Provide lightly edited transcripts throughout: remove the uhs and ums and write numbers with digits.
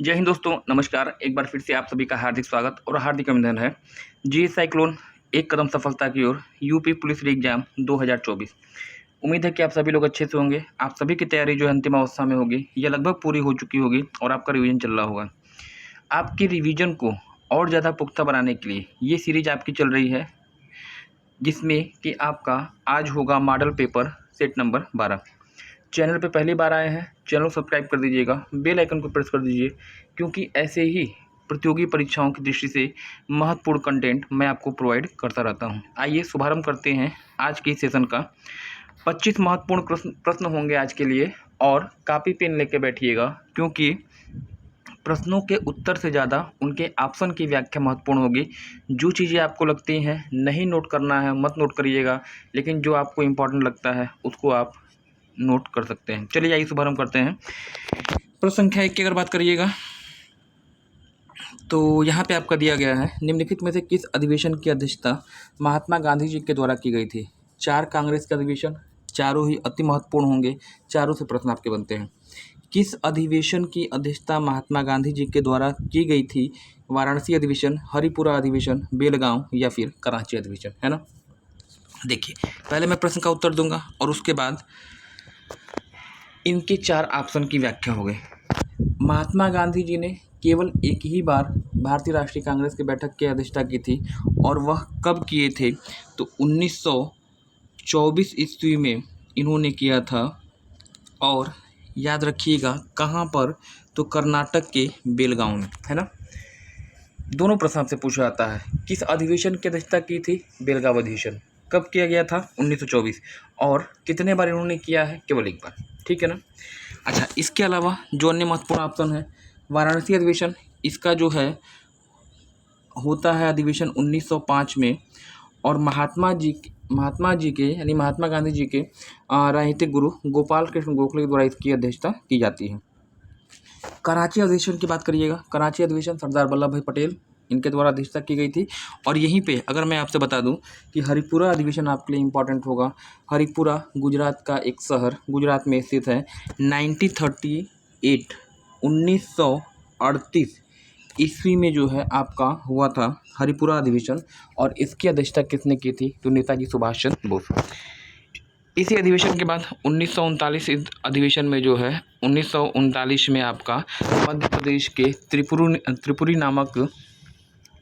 जय हिंद दोस्तों, नमस्कार। एक बार फिर से आप सभी का हार्दिक स्वागत और हार्दिक अभिनंदन है। जी साइक्लोन एक कदम सफलता की ओर, यूपी पुलिस री एग्जाम 2024। उम्मीद है कि आप सभी लोग अच्छे से होंगे। आप सभी की तैयारी जो है अंतिम अवस्था में होगी या लगभग पूरी हो चुकी होगी और आपका रिवीजन चल रहा होगा। आपकी रिवीजन को और ज़्यादा पुख्ता बनाने के लिए ये सीरीज आपकी चल रही है, जिसमें कि आपका आज होगा model paper set number 12। Channel पे पहली बार आए हैं, चैनल को सब्सक्राइब कर दीजिएगा, बेल आइकन को प्रेस कर दीजिए, क्योंकि ऐसे ही प्रतियोगी परीक्षाओं की दृष्टि से महत्वपूर्ण कंटेंट मैं आपको प्रोवाइड करता रहता हूं। आइए शुभारंभ करते हैं आज के सेशन का। 25 महत्वपूर्ण प्रश्न होंगे आज के लिए, और कापी पेन लेके बैठिएगा, क्योंकि प्रश्नों के उत्तर से ज़्यादा उनके ऑप्शन की व्याख्या महत्वपूर्ण होगी। जो चीज़ें आपको लगती हैं नहीं नोट करना है मत नोट करिएगा, लेकिन जो आपको इम्पोर्टेंट लगता है उसको आप नोट कर सकते हैं। चलिए आइए शुभारंभ करते हैं। प्रश्न संख्या 1 की अगर बात करिएगा तो यहाँ पे आपका दिया गया है, निम्नलिखित में से किस अधिवेशन की अध्यक्षता महात्मा गांधी जी के द्वारा की गई थी। 4 कांग्रेस के अधिवेशन, चारों ही अति महत्वपूर्ण होंगे, चारों से प्रश्न आपके बनते हैं। किस अधिवेशन की अध्यक्षता महात्मा गांधी जी के द्वारा की गई थी। वाराणसी अधिवेशन, हरिपुरा अधिवेशन, बेलगांव या फिर कराची अधिवेशन, है ना। देखिए, पहले मैं प्रश्न का उत्तर दूंगा और उसके बाद इनके 4 ऑप्शन की व्याख्या हो गई। महात्मा गांधी जी ने केवल एक ही बार भारतीय राष्ट्रीय कांग्रेस की बैठक की अध्यक्षता की थी, और वह कब किए थे, तो 1924 ईस्वी में इन्होंने किया था। और याद रखिएगा कहाँ पर, तो कर्नाटक के बेलगांव में, है ना। दोनों प्रश्न आपसे पूछा जाता है, किस अधिवेशन की अध्यक्षता की थी। बेलगांव अधिवेशन कब किया गया था, 1924। और कितने बार इन्होंने किया है, केवल एक बार, ठीक है ना। अच्छा, इसके अलावा जो अन्य महत्वपूर्ण ऑप्शन है, वाराणसी अधिवेशन, इसका जो है होता है अधिवेशन 1905 में, और महात्मा जी के यानी महात्मा गांधी जी के राजनीतिक गुरु गोपाल कृष्ण गोखले के द्वारा इसकी अध्यक्षता की जाती है। कराची अधिवेशन की बात करिएगा, कराची अधिवेशन सरदार वल्लभ भाई पटेल इनके द्वारा अध्यक्षता की गई थी। और यहीं पे अगर मैं आपसे बता दूं कि हरिपुरा अधिवेशन आपके लिए इम्पोर्टेंट होगा। हरिपुरा गुजरात का एक शहर, गुजरात में स्थित है। 1938 ईस्वी में जो है आपका हुआ था हरिपुरा अधिवेशन, और इसकी अध्यक्षता किसने की थी, तो नेताजी सुभाष चंद्र बोस। इसी अधिवेशन के बाद 1939 अधिवेशन में जो है 1939 में आपका मध्य प्रदेश के त्रिपुरी नामक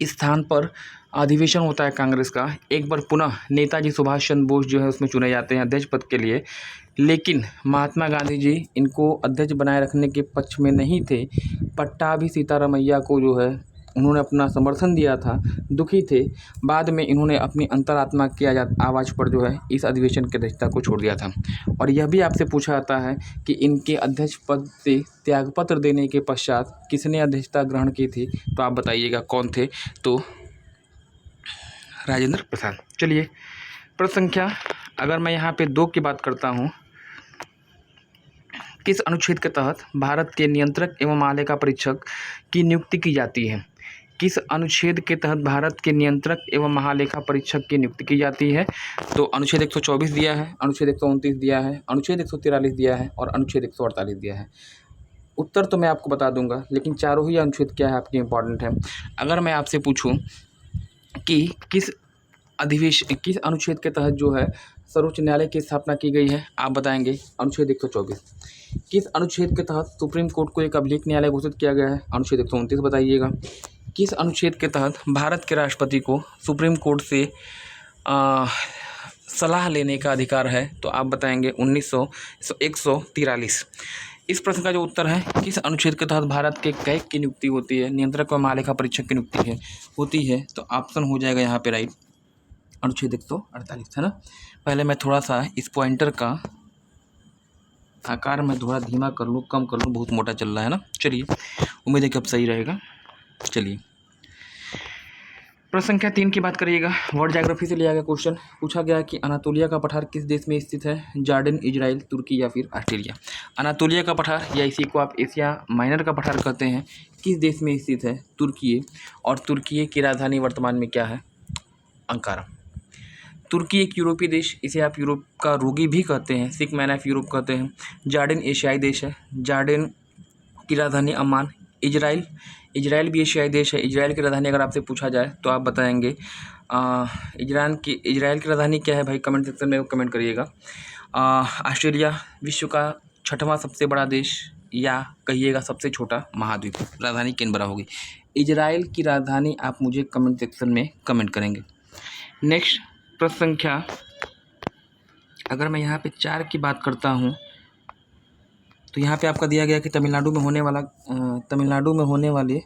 स्थान पर अधिवेशन होता है कांग्रेस का। एक बार पुनः नेताजी सुभाष चंद्र बोस जो है उसमें चुने जाते हैं अध्यक्ष पद के लिए, लेकिन महात्मा गांधी जी इनको अध्यक्ष बनाए रखने के पक्ष में नहीं थे। पट्टाभी सीतारामैया को जो है उन्होंने अपना समर्थन दिया था, दुखी थे। बाद में इन्होंने अपनी अंतरात्मा की आवाज़ पर जो है इस अधिवेशन की अध्यक्षता को छोड़ दिया था। और यह भी आपसे पूछा जाता है कि इनके अध्यक्ष पद से त्यागपत्र देने के पश्चात किसने अध्यक्षता ग्रहण की थी, तो आप बताइएगा कौन थे, तो राजेंद्र प्रसाद। चलिए, प्रश्न संख्या अगर मैं यहाँ पे 2 की बात करता हूँ, किस अनुच्छेद के तहत भारत के नियंत्रक एवं महालेखा परीक्षक की नियुक्ति की जाती है। किस अनुच्छेद के तहत भारत के नियंत्रक एवं महालेखा परीक्षक की नियुक्ति की जाती है, तो अनुच्छेद 124 दिया है, अनुच्छेद 129 दिया है, अनुच्छेद 143 दिया है और अनुच्छेद 148 दिया है। उत्तर तो मैं आपको बता दूंगा, लेकिन चारों ही अनुच्छेद क्या है आपके इंपॉर्टेंट है। अगर मैं आपसे पूछूं कि किस अनुच्छेद के तहत जो है सर्वोच्च न्यायालय की स्थापना की गई है, आप बताएंगे अनुच्छेद 124। किस अनुच्छेद के तहत सुप्रीम कोर्ट को एक अभिलेख न्यायालय घोषित किया गया है, अनुच्छेद 129 बताइएगा। किस अनुच्छेद के तहत भारत के राष्ट्रपति को सुप्रीम कोर्ट से सलाह लेने का अधिकार है, तो आप बताएंगे 143। इस प्रश्न का जो उत्तर है, किस अनुच्छेद के तहत भारत के कैग की नियुक्ति होती है, नियंत्रक व महालेखा परीक्षक की नियुक्ति होती है, तो ऑप्शन हो जाएगा यहाँ पे राइट, अनुच्छेद 148, है ना। पहले मैं थोड़ा सा इस पॉइंटर का आकार में थोड़ा धीमा कर लूँ, कम कर लूँ, बहुत मोटा चल रहा है ना। चलिए, उम्मीद है कि अब सही रहेगा। चलिए, प्रश्न संख्या 3 की बात करिएगा। वर्ल्ड ज्योग्राफी से लिया गया क्वेश्चन पूछा गया कि अनातोलिया का पठार किस देश में स्थित है। जॉर्डन, इजराइल, तुर्की या फिर ऑस्ट्रेलिया। अनातोलिया का पठार, या इसी को आप एशिया माइनर का पठार कहते हैं, किस देश में स्थित है, तुर्की। और तुर्की की राजधानी वर्तमान में क्या है, अंकारा। तुर्की एक यूरोपीय देश, इसे आप यूरोप का रोगी भी कहते हैं, सिक मैन ऑफ यूरोप कहते हैं। जॉर्डन एशियाई देश है, जॉर्डन की राजधानी अम्मान, इजराइल, इजराइल भी एशियाई देश है। इजराइल की राजधानी अगर आपसे पूछा जाए तो आप बताएंगे। इजराइल की राजधानी क्या है भाई, कमेंट सेक्शन में कमेंट करिएगा। ऑस्ट्रेलिया, विश्व का 6वां सबसे बड़ा देश या कहिएगा सबसे छोटा महाद्वीप, राजधानी कैनबरा होगी। इजराइल की राजधानी आप मुझे कमेंट सेक्शन में कमेंट करेंगे। नेक्स्ट प्रश्न संख्या, अगर मैं यहाँ पे 4 की बात करता हूँ तो यहाँ पे आपका दिया गया कि तमिलनाडु में होने वाले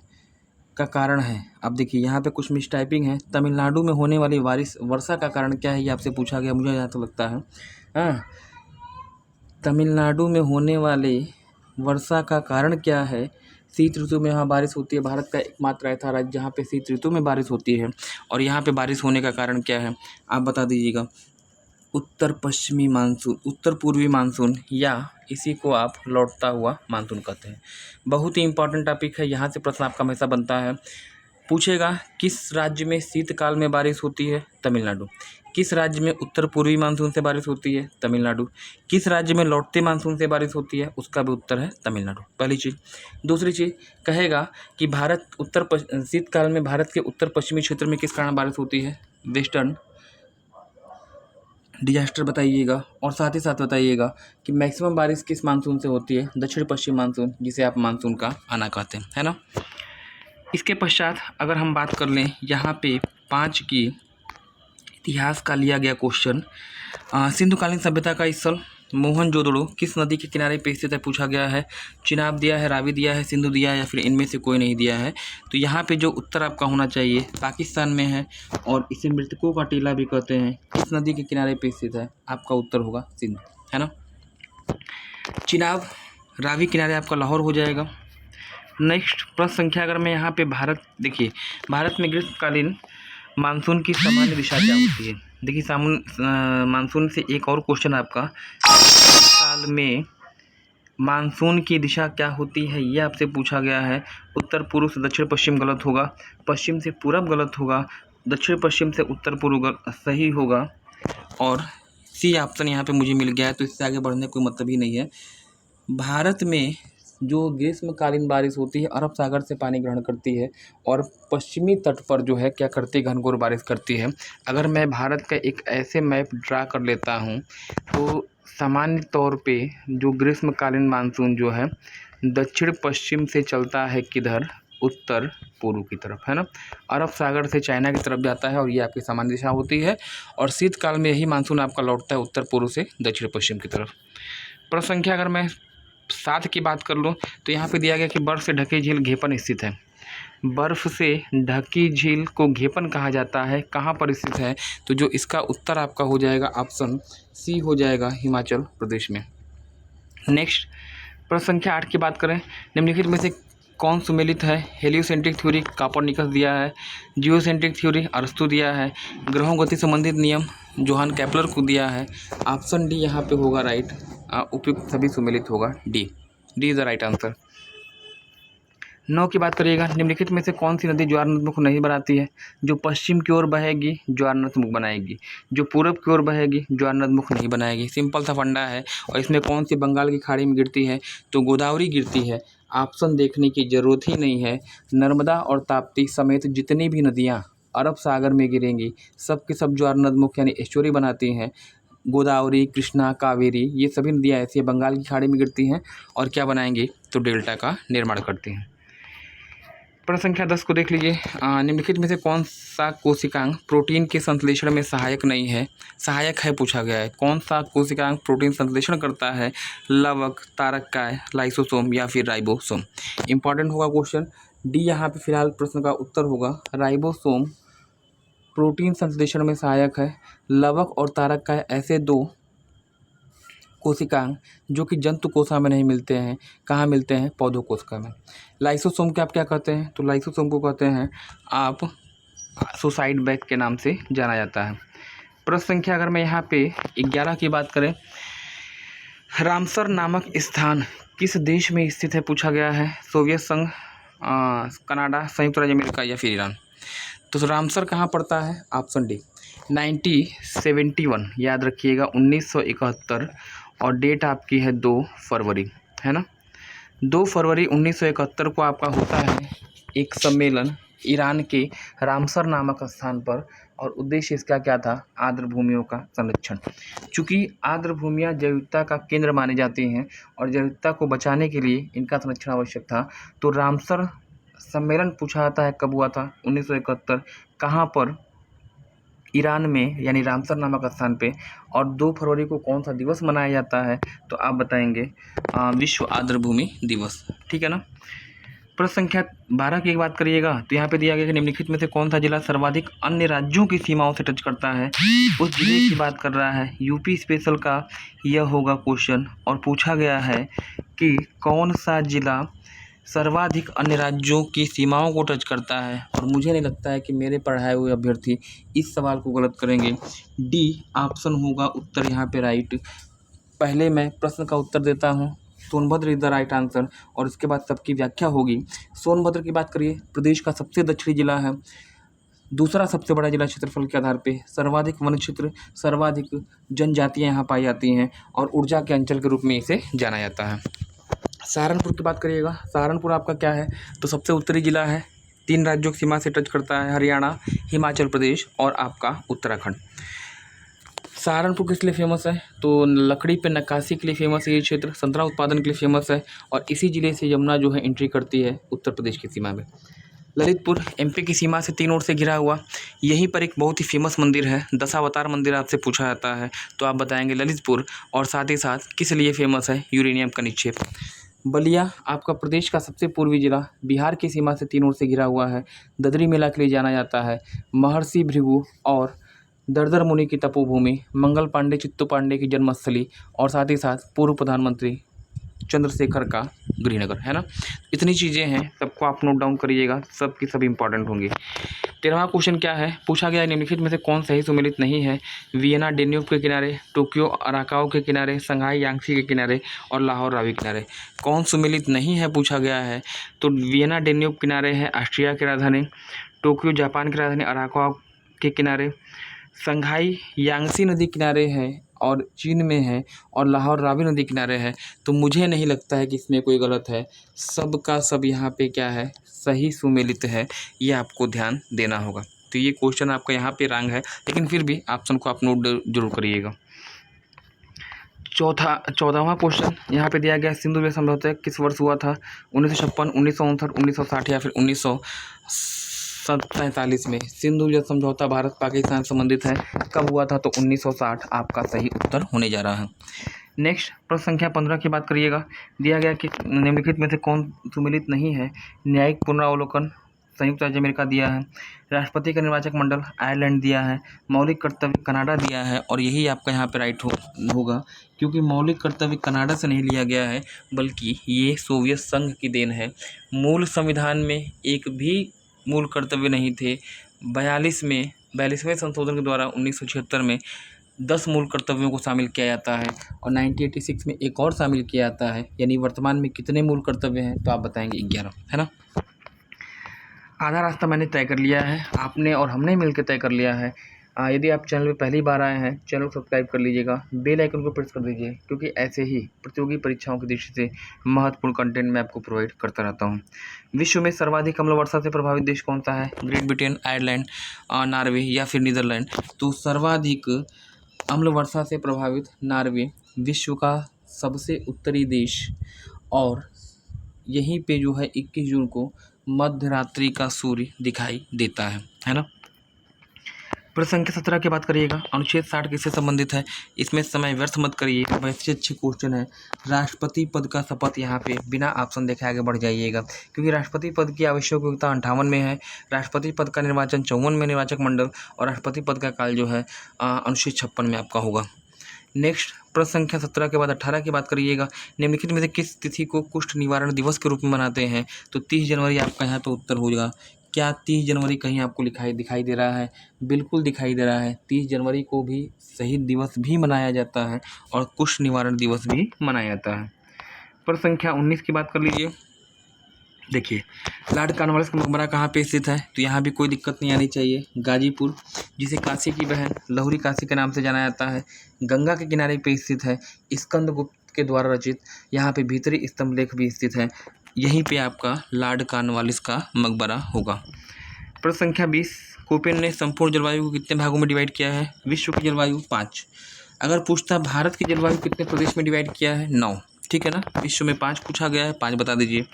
का कारण है। अब देखिए यहाँ पे कुछ मिसटाइपिंग है। तमिलनाडु में होने वाली वर्षा का कारण क्या है, ये आपसे पूछा गया, मुझे यहाँ तो लगता है। हाँ, तमिलनाडु में होने वाले वर्षा का कारण क्या है? शीत ऋतु में यहाँ बारिश होती है। भारत का एकमात्र ऐसा राज्य जहाँ पे शीत ऋतु में बारिश होती है। और यहाँ पे बारिश होने का कारण क्या है, आप बता दीजिएगा। उत्तर पश्चिमी मानसून, उत्तर पूर्वी मानसून, या इसी को आप लौटता हुआ मानसून कहते हैं। बहुत ही इंपॉर्टेंट टॉपिक है, यहाँ से प्रश्न आपका हमेशा बनता है। पूछेगा किस राज्य में शीतकाल में बारिश होती है? तमिलनाडु। किस राज्य में उत्तर पूर्वी मानसून से बारिश होती है? तमिलनाडु। किस राज्य में लौटते मानसून से बारिश होती है? उसका भी उत्तर है तमिलनाडु, पहली चीज़। दूसरी चीज़ कहेगा कि शीतकाल में भारत के उत्तर पश्चिमी क्षेत्र में किस कारण बारिश होती है? वेस्टर्न डिजास्टर बताइएगा। और साथ ही साथ बताइएगा कि मैक्सिमम बारिश किस मानसून से होती है? दक्षिण पश्चिम मानसून, जिसे आप मानसून का आना कहते हैं, है ना। इसके पश्चात अगर हम बात कर लें, यहाँ पे 5 की इतिहास का लिया गया क्वेश्चन, सिंधुकालीन सभ्यता का स्थल मोहनजोदड़ो किस नदी के किनारे पे स्थित है, पूछा गया है। चिनाब दिया है, रावी दिया है, सिंधु दिया है, या फिर इनमें से कोई नहीं दिया है। तो यहाँ पे जो उत्तर आपका होना चाहिए पाकिस्तान में है, और इसे मृतकों का टीला भी कहते हैं। किस नदी के किनारे पे स्थित है? आपका उत्तर होगा सिंधु, है ना। चिनाब, रावी किनारे आपका लाहौर हो जाएगा। नेक्स्ट प्रश्न संख्या, अगर मैं यहाँ पे देखिए भारत में ग्रीष्मकालीन मानसून की सामान्य दिशा क्या होती है? देखिए मानसून से एक और क्वेश्चन आपका, साल में मानसून की दिशा क्या होती है, ये आपसे पूछा गया है। उत्तर पूर्व से दक्षिण पश्चिम गलत होगा, पश्चिम से पूरब गलत होगा, दक्षिण पश्चिम से उत्तर पूर्व सही होगा, और सी ऑप्शन यहाँ पे मुझे मिल गया है। तो इससे आगे बढ़ने कोई मतलब ही नहीं है। भारत में जो ग्रीष्मकालीन बारिश होती है अरब सागर से पानी ग्रहण करती है, और पश्चिमी तट पर जो है क्या करती है, घनघोर बारिश करती है। अगर मैं भारत का एक ऐसे मैप ड्रा कर लेता हूँ तो सामान्य तौर पे जो ग्रीष्मकालीन मानसून जो है दक्षिण पश्चिम से चलता है, किधर? उत्तर पूर्व की तरफ, है ना। अरब सागर से चाइना की तरफ जाता है, और ये आपकी सामान्य दिशा होती है। और शीतकाल में यही मानसून आपका लौटता है उत्तर पूर्व से दक्षिण पश्चिम की तरफ। प्रश्न संख्या अगर मैं 7 की बात कर लूँ तो यहाँ पे दिया गया कि बर्फ़ से ढकी झील घेपन स्थित है। बर्फ़ से ढकी झील को घेपन कहा जाता है, कहाँ पर स्थित है? तो जो इसका उत्तर आपका हो जाएगा ऑप्शन सी हो जाएगा, हिमाचल प्रदेश में। नेक्स्ट प्रश्न संख्या 8 की बात करें, निम्नलिखित में से कौन सुमेलित है? हेलियोसेंट्रिक थ्योरी कोपर्निकस दिया है, जियोसेंट्रिक थ्योरी अरस्तु दिया है, ग्रहों गति संबंधित नियम जोहान केपलर को दिया है। ऑप्शन डी यहाँ पे होगा राइट, उपयुक्त सभी सुमेलित होगा, D is the right answer. 9 की बात करिएगा, निम्नलिखित में से कौन सी नदी ज्वारनदमुख नहीं बनाती है? जो पश्चिम की ओर बहेगी ज्वारनदमुख बनाएगी, जो पूरब की ओर बहेगी ज्वारनदमुख नहीं बनाएगी। सिंपल सा फंडा है। और इसमें कौन सी बंगाल की खाड़ी में गिरती है? तो गोदावरी गिरती है। ऑप्शन देखने की ज़रूरत ही नहीं है। नर्मदा और ताप्ती समेत जितनी भी नदियाँ अरब सागर में गिरेंगी सब के सब ज्वारनदमुख यानी एस्चुरी बनाती हैं। गोदावरी, कृष्णा, कावेरी, ये सभी नदियाँ ऐसी बंगाल की खाड़ी में गिरती हैं और क्या बनाएंगी? तो डेल्टा का निर्माण करती हैं। प्रश्न संख्या 10 को देख लीजिए, निम्नलिखित में से कौन सा कोशिकांग प्रोटीन के संश्लेषण में सहायक नहीं है? सहायक है पूछा गया है। कौन सा कोशिकांग प्रोटीन संश्लेषण करता है? लवक, तारककाय, लाइसोसोम या फिर राइबोसोम। इंपॉर्टेंट होगा क्वेश्चन, डी यहाँ पे फिलहाल प्रश्न का उत्तर होगा। राइबोसोम प्रोटीन संश्लेषण में सहायक है। लवक और तारककाय ऐसे दो कोशिकांग जो कि जंतु कोशिका में नहीं मिलते हैं, कहाँ मिलते हैं? पौधों कोशिका में। लाइसोसोम के आप क्या कहते हैं? तो लाइसोसोम को कहते हैं आप सुसाइड बैग के नाम से जाना जाता है। प्रश्न संख्या अगर मैं यहाँ पे 11 की बात करें, रामसर नामक स्थान किस देश में स्थित है पूछा गया है? सोवियत संघ, कनाडा, संयुक्त राज्य अमेरिका या फिर ईरान। तो रामसर कहाँ पड़ता है? ऑप्शन डी 1971, याद रखिएगा 1971, और डेट आपकी है 2 फरवरी, है ना। 2 फरवरी 1971 को आपका होता है एक सम्मेलन ईरान के रामसर नामक स्थान पर, और उद्देश्य इसका क्या था? आर्द्र भूमियों का संरक्षण। चूँकि आर्द्र भूमियाँ जैव विविधता का केंद्र मानी जाती हैं और जैव विविधता को बचाने के लिए इनका संरक्षण आवश्यक था, तो रामसर सम्मेलन पूछा जाता है कब हुआ था? 1971। कहाँ पर? ईरान में, यानी रामसर नामक स्थान पे। और 2 फरवरी को कौन सा दिवस मनाया जाता है? तो आप बताएंगे विश्व आर्द्र भूमि दिवस। ठीक है ना। प्रश्न संख्या 12 की एक बात करिएगा, तो यहाँ पे दिया गया कि निम्नलिखित में से कौन सा जिला सर्वाधिक अन्य राज्यों की सीमाओं से टच करता है? उस जिले की बात कर रहा है। यूपी स्पेशल का यह होगा क्वेश्चन, और पूछा गया है कि कौन सा जिला सर्वाधिक अन्य राज्यों की सीमाओं को टच करता है। और मुझे नहीं लगता है कि मेरे पढ़ाए हुए अभ्यर्थी इस सवाल को गलत करेंगे। डी ऑप्शन होगा उत्तर यहाँ पे राइट। पहले मैं प्रश्न का उत्तर देता हूँ, Sonbhadra is the right answer, और इसके बाद सबकी व्याख्या होगी। सोनभद्र की बात करिए, प्रदेश का सबसे दक्षिणी जिला है, दूसरा सबसे बड़ा जिला क्षेत्रफल के आधार पे, सर्वाधिक वन क्षेत्र, सर्वाधिक जनजातियाँ यहाँ पाई जाती हैं, और ऊर्जा के अंचल के रूप में इसे जाना जाता है। सहारनपुर की बात करिएगा, सहारनपुर आपका क्या है? तो सबसे उत्तरी जिला है, 3 राज्यों की सीमा से टच करता है, हरियाणा, हिमाचल प्रदेश और आपका उत्तराखंड। सहारनपुर किस लिए फेमस है? तो लकड़ी पे नक्काशी के लिए फेमस है ये क्षेत्र, संतरा उत्पादन के लिए फेमस है, और इसी जिले से यमुना जो है एंट्री करती है उत्तर प्रदेश की सीमा में। ललितपुर एमपी की सीमा से 3 ओर से घिरा हुआ, यहीं पर एक बहुत ही फेमस मंदिर है, दशावतार मंदिर आपसे पूछा जाता है, तो आप बताएंगे ललितपुर, और साथ ही साथ किस लिए फेमस है? यूरेनियम का निक्षेप। बलिया आपका प्रदेश का सबसे पूर्वी जिला, बिहार की सीमा से 3 ओर से घिरा हुआ है, ददरी मेला के लिए जाना जाता है, महर्षि भृगु और दर्दर मुनि की तपोभूमि, मंगल पांडे चित्तू पांडे की जन्मस्थली, और साथ ही साथ पूर्व प्रधानमंत्री चंद्रशेखर का गृहनगर, है ना। इतनी चीज़ें हैं, सबको आप नोट डाउन करिएगा, सब की सब इंपॉर्टेंट होंगी। 13वां क्वेश्चन क्या है? पूछा गया निम्नलिखित में से कौन सही सुमेलित नहीं है? वियना डेन्यूब के किनारे, टोक्यो अराकाओ के किनारे, संघाई यांगसी के किनारे और लाहौर रावी किनारे। कौन सुमेलित नहीं है पूछा गया है? तो वियना डेन्यूब किनारे है ऑस्ट्रिया की राजधानी, टोक्यो जापान की राजधानी अराकाओ के किनारे, संघाई यांगसी नदी किनारे है और चीन में है, और लाहौर रावी नदी किनारे है। तो मुझे नहीं लगता है कि इसमें कोई गलत है, सब का सब यहाँ पे क्या है? सही सुमेलित है, ये आपको ध्यान देना होगा। तो ये क्वेश्चन आपका यहाँ पे रॉन्ग है, लेकिन फिर भी ऑप्शन को आप नोट जरूर करिएगा। 14वां क्वेश्चन यहाँ पे दिया गया, सिंधु जल समझौता किस वर्ष हुआ था? 1956, 1959, 1960 या फिर 1947 में। सिंधु जल समझौता भारत पाकिस्तान संबंधित है, कब हुआ था? तो 1960 आपका सही उत्तर होने जा रहा है। नेक्स्ट प्रश्न संख्या 15 की बात करिएगा, दिया गया कि निम्नलिखित में से कौन सुमेलित नहीं है? न्यायिक पुनरावलोकन संयुक्त राज्य अमेरिका दिया है, राष्ट्रपति का निर्वाचक मंडल आयरलैंड दिया है, मौलिक कर्तव्य कनाडा दिया है, और यही आपका यहाँ पे राइट होगा, क्योंकि मौलिक कर्तव्य कनाडा से नहीं लिया गया है, बल्कि ये सोवियत संघ की देन है। मूल संविधान में एक भी मूल कर्तव्य नहीं थे। 42वें संशोधन के द्वारा 1976 में 10 मूल कर्तव्यों को शामिल किया जाता है, और 1986 में एक और शामिल किया जाता है, यानी वर्तमान में कितने मूल कर्तव्य हैं? तो आप बताएंगे 11, है ना। आधा रास्ता मैंने तय कर लिया है, आपने और हमने मिलकर तय कर लिया है। यदि आप चैनल पे पहली बार आए हैं, चैनल को सब्सक्राइब कर लीजिएगा, बेल आइकन को प्रेस कर दीजिए, क्योंकि ऐसे ही प्रतियोगी परीक्षाओं की दृष्टि से महत्वपूर्ण कंटेंट मैं आपको प्रोवाइड करता रहता हूं। विश्व में सर्वाधिक अम्ल वर्षा से प्रभावित देश कौन सा है? ग्रेट ब्रिटेन, आयरलैंड, नॉर्वे या फिर नीदरलैंड। तो सर्वाधिक अम्ल वर्षा से प्रभावित नॉर्वे, विश्व का सबसे उत्तरी देश, और यहीं पे जो है 21 जून को मध्य रात्रि का सूर्य दिखाई देता है ना। प्रश्न संख्या 17 की बात करिएगा, अनुच्छेद 60 किससे संबंधित है? इसमें समय व्यर्थ मत करिए, वैसे अच्छे क्वेश्चन है। राष्ट्रपति पद का शपथ यहाँ पे बिना ऑप्शन देखे आगे बढ़ जाइएगा, क्योंकि राष्ट्रपति पद की आवश्यक योग्यता 58 में है, राष्ट्रपति पद का निर्वाचन 54 में निर्वाचक मंडल, और राष्ट्रपति पद का काल जो है अनुच्छेद 56 में आपका होगा। नेक्स्ट प्रश्न संख्या 17 के बाद 18 की बात करिएगा, निम्नलिखित में से किस तिथि को कुष्ठ निवारण दिवस के रूप में मनाते हैं? तो 30 जनवरी आपका यहाँ पे उत्तर होगा। क्या 30 जनवरी कहीं आपको दिखाई दे रहा है? बिल्कुल दिखाई दे रहा है। 30 जनवरी को भी शहीद दिवस भी मनाया जाता है और कुष्ठ निवारण दिवस भी मनाया जाता है। प्रश्न संख्या 19 की बात कर लीजिए। देखिए, लॉर्ड कॉर्नवालिस का मकबरा कहाँ पे स्थित है? तो यहाँ भी कोई दिक्कत नहीं आनी चाहिए। गाजीपुर, जिसे काशी की बहन लहुरी काशी के नाम से जाना जाता है, गंगा के किनारे पे स्थित है। स्कंदगुप्त के द्वारा रचित यहाँ पे भीतरी स्तंभलेख भी स्थित है। यहीं पे आपका लॉर्ड कॉर्नवालिस का मकबरा होगा। प्रश्न संख्या 20, कोपेन ने संपूर्ण जलवायु को कितने भागों में डिवाइड किया है? विश्व की जलवायु 5। अगर पूछता भारत की जलवायु कितने प्रदेश में डिवाइड किया है? 9। ठीक है ना, विश्व में 5 पूछा गया है, 5 बता दीजिए।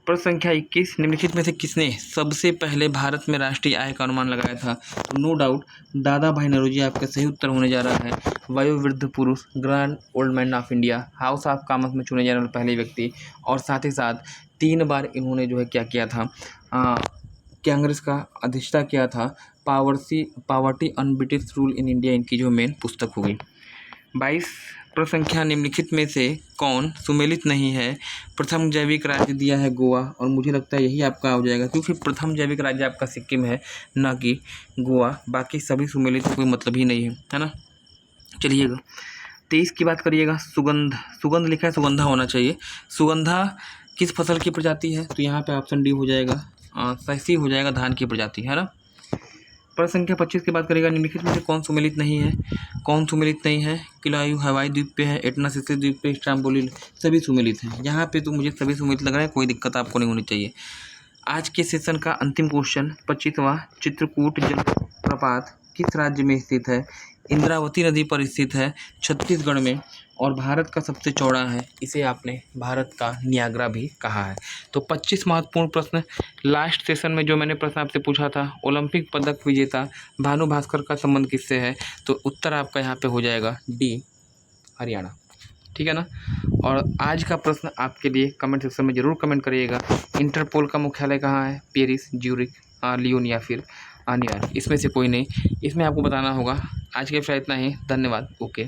प्रश्न संख्या 21, निम्नलिखित में से किसने सबसे पहले भारत में राष्ट्रीय आय का अनुमान लगाया था? नो डाउट दादा भाई नौरोजी आपका सही उत्तर होने जा रहा है। वयोवृद्ध पुरुष, grand old man of India, house of Commons में चुने जाने वाले पहले व्यक्ति, और साथ ही साथ 3 बार इन्होंने जो है क्या किया था, कांग्रेस का अधिष्ठा किया था। Poverty un-British rule in India इनकी जो मेन पुस्तक होगी। 22, प्रश्न संख्या निम्नलिखित में से कौन सुमेलित नहीं है? प्रथम जैविक राज्य दिया है गोवा, और मुझे लगता है यही आपका हो जाएगा, क्योंकि प्रथम जैविक राज्य आपका सिक्किम है, ना कि गोवा। बाकी सभी सुमेलित कोई मतलब ही नहीं है ना। चलिएगा 23 की बात करिएगा। सुगंध लिखा है, सुगंधा होना चाहिए। सुगंधा किस फसल की प्रजाति है? तो यहाँ पे ऑप्शन डी हो जाएगा, सही हो जाएगा, धान की प्रजाति है ना। प्रश्न संख्या 25 की बात करेगा। निम्नलिखित में से कौन सुमेलित नहीं है? कौन सुमेलित नहीं है? किलायू हवाई द्वीप पे है, एटना सिसिली द्वीप पे, स्ट्रोम्बोली, सभी सुमेलित हैं। यहाँ पे तो मुझे सभी सुमेलित लग रहा है, कोई दिक्कत आपको नहीं होनी चाहिए। आज के सेशन का अंतिम क्वेश्चन 25वां, चित्रकूट जलप्रपात किस राज्य में स्थित है? इंद्रावती नदी पर स्थित है, छत्तीसगढ़ में, और भारत का सबसे चौड़ा है। इसे आपने भारत का नियाग्रा भी कहा है। तो 25 महत्वपूर्ण प्रश्न। लास्ट सेशन में जो मैंने प्रश्न आपसे पूछा था, ओलंपिक पदक विजेता भानु भास्कर का संबंध किससे है? तो उत्तर आपका यहाँ पे हो जाएगा डी, हरियाणा। ठीक है ना। और आज का प्रश्न आपके लिए कमेंट सेक्शन में ज़रूर कमेंट करिएगा। इंटरपोल का मुख्यालय कहाँ है? पेरिस, ज्यूरिख, लियोन या फिर न्यूयॉर्क, इसमें से कोई नहीं। इसमें आपको बताना होगा। आज के लिए इतना ही, धन्यवाद। ओके।